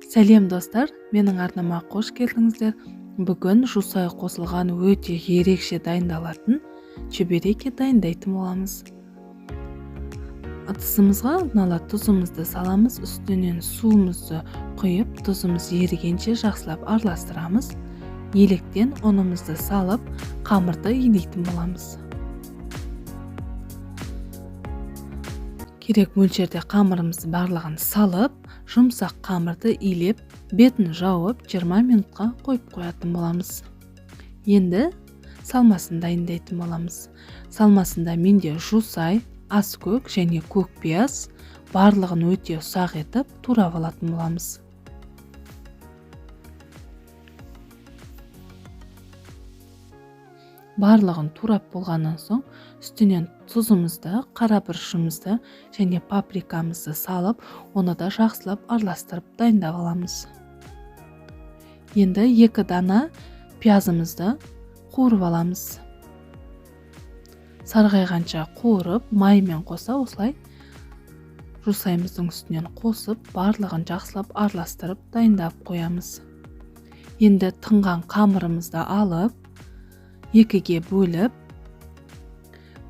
Сәлем достар, менің арнама қош келдіңіздер. Бүгін жусай қосылған өте ерекше дайындалатын чебереки дайындайтын боламыз. Ыдысымызға алдын тұзымызды саламыз, үстінен суымызды құйып, тұзымыз ерігенше жақсылап араластырамыз. Електен ұнымызды салып, қамырды илейтін боламыз. Керек мөлшерде қамырымызды барлығын салып, жұмсақ қамырды илеп, бетін жауып 20 минутқа қойып қоятын боламыз. Енді салмасын дайындайтын боламыз. Салмасында менде жусай, аскөк және көк пияз, барлығын өте ұсақ етіп турап алатын боламыз. Барлығын турап болғаннан соң, үстінен тұзымызды, қара бұрышымызды және паприкамызды салып, оны да жақсылап араластырып дайындап аламыз. Енді 2 дана пиязымызды қуырып аламыз. Сарғайғанша қуырып, маймен қоса осылай жусайымыздың үстінен қосып, барлығын жақсылап араластырып дайындап қоямыз. Енді тынған қамырымызды алып, 2-ге бөліп,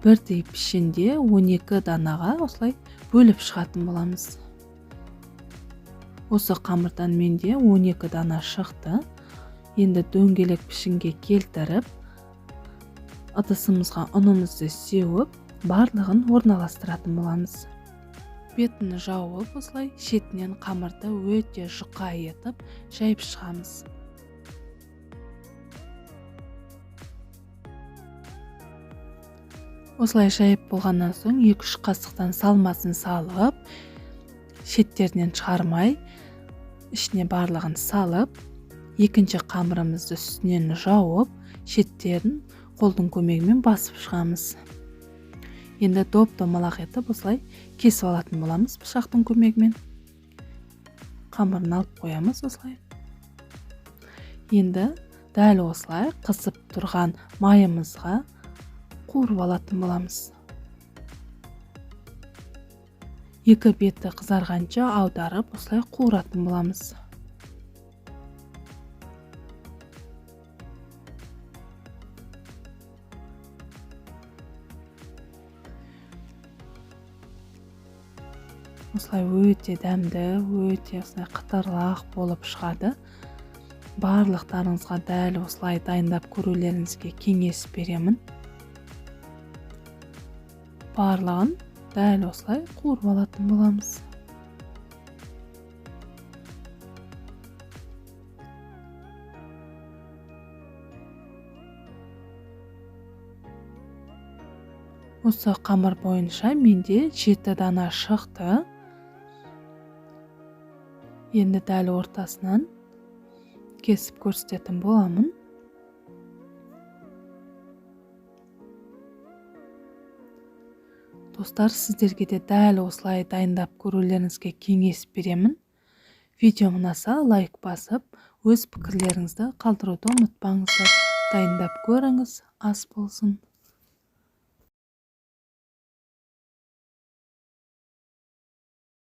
бірдей пішінде 12 данаға осылай бөліп шығатын боламыз. Осы қамырдан менде 12 дана шықты. Енді дөңгелек пішінге келтіріп, ыдысымызға ұнымызды сеуіп, барлығын орналастыратын боламыз. Бетін жауып, осылай шетінен қамырды өте жұқа етіп жайып шығамыз. Осылай жайып болғаннан соң 2-3 қасықтан салмасын салып, шеттерінен шығармай, ішіне барлығын салып, екінші қамырымызды үстінен жауып, шеттерін қолдың көмегімен басып шығамыз. Енді доп-домалақ етіп осылай кесіп алатын боламыз пышақтың көмегімен. Қамырын алып қоямыз осылай. Енді дәл осылай қысып тұрған майымызға қуырып алатын боламыз. 2 беті қызарғанша аударып, осылай қуыратын боламыз. Осылай өте дәмді, өте қытырлақ болып шығады. Барлықтарыңызға дәл осылай дайындап көрулеріңізге кеңес беремін. Барлығын дәл осылай қуырып алатын боламыз. Осы қамыр бойынша менде 7 дана шықты. Енді дәл ортасынан кесіп көрсететін боламын. Достар, сіздерге де дәл осылай дайындап көрулеріңізге кеңес беремін. Видеом ұнаса лайк басып, өз пікірлеріңізді қалдыруды ұмытпаңыздар. Дайындап көріңіз, ас болсын.